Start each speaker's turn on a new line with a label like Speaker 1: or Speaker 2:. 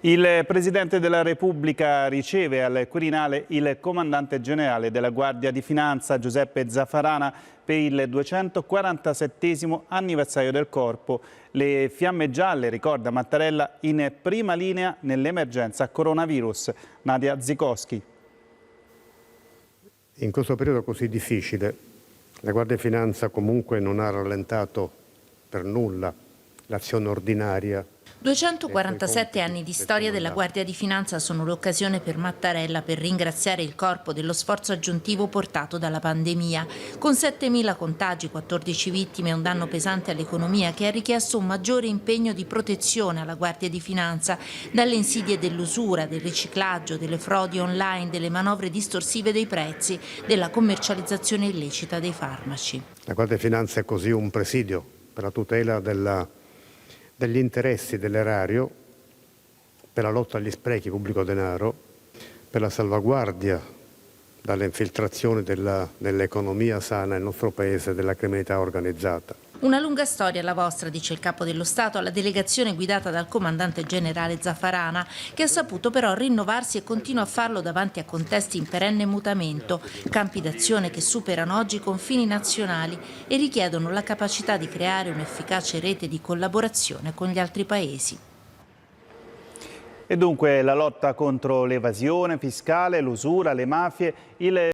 Speaker 1: Il Presidente della Repubblica riceve al Quirinale il Comandante Generale della Guardia di Finanza, Giuseppe Zaffarana, per il 247° anniversario del Corpo. Le fiamme gialle, ricorda Mattarella, in prima linea nell'emergenza coronavirus. Nadia Zikowski.
Speaker 2: In questo periodo così difficile, la Guardia di Finanza comunque non ha rallentato per nulla l'azione ordinaria.
Speaker 3: 247 anni di storia della Guardia di Finanza sono l'occasione per Mattarella per ringraziare il Corpo dello sforzo aggiuntivo portato dalla pandemia. Con 7.000 contagi, 14 vittime e un danno pesante all'economia che ha richiesto un maggiore impegno di protezione alla Guardia di Finanza dalle insidie dell'usura, del riciclaggio, delle frodi online, delle manovre distorsive dei prezzi, della commercializzazione illecita dei farmaci.
Speaker 2: La Guardia di Finanza è così un presidio per la tutela degli interessi dell'erario, per la lotta agli sprechi pubblico denaro, per la salvaguardia dalle infiltrazioni dell'economia sana nel nostro Paese della criminalità organizzata.
Speaker 3: Una lunga storia la vostra, dice il Capo dello Stato alla delegazione guidata dal Comandante Generale Zaffarana, che ha saputo però rinnovarsi e continua a farlo davanti a contesti in perenne mutamento, campi d'azione che superano oggi i confini nazionali e richiedono la capacità di creare un'efficace rete di collaborazione con gli altri paesi.
Speaker 1: E dunque la lotta contro l'evasione fiscale, l'usura, le mafie, il